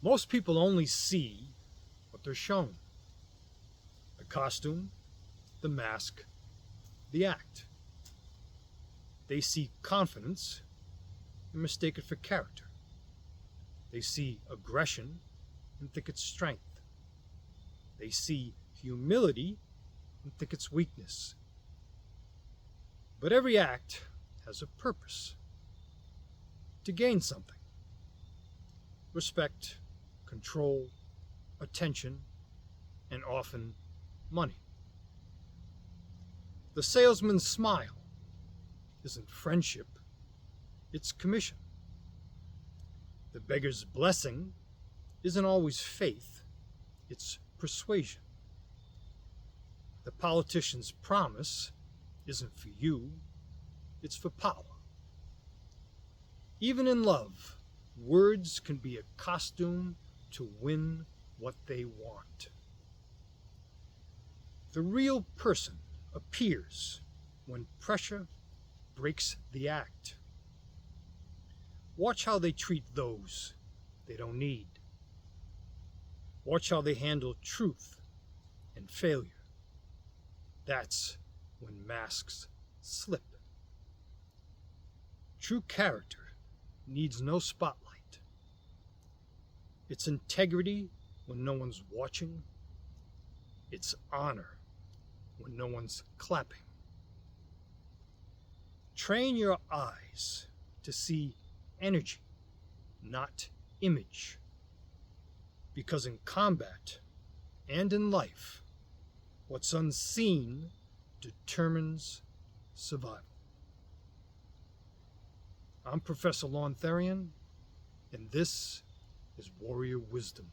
Most people only see what they're shown: the costume, the mask, the act. They see confidence and mistake it for character. They see aggression and think it's strength. They see humility and think it's weakness. But every act has a purpose: to gain something: respect, control, attention, and often money. The salesman's smile isn't friendship, it's commission. The beggar's blessing isn't always faith, it's persuasion. The politician's promise isn't for you, it's for power. Even in love, words can be a costume to win what they want. The real person appears when pressure breaks the act. Watch how they treat those they don't need. Watch how they handle truth and failure. That's when masks slip. True character needs no spotlight. It's integrity when no one's watching. It's honor when no one's clapping. Train your eyes to see energy, not image. Because in combat and in life, what's unseen determines survival. I'm Professor Lon Therian, and this is Warrior Wisdom.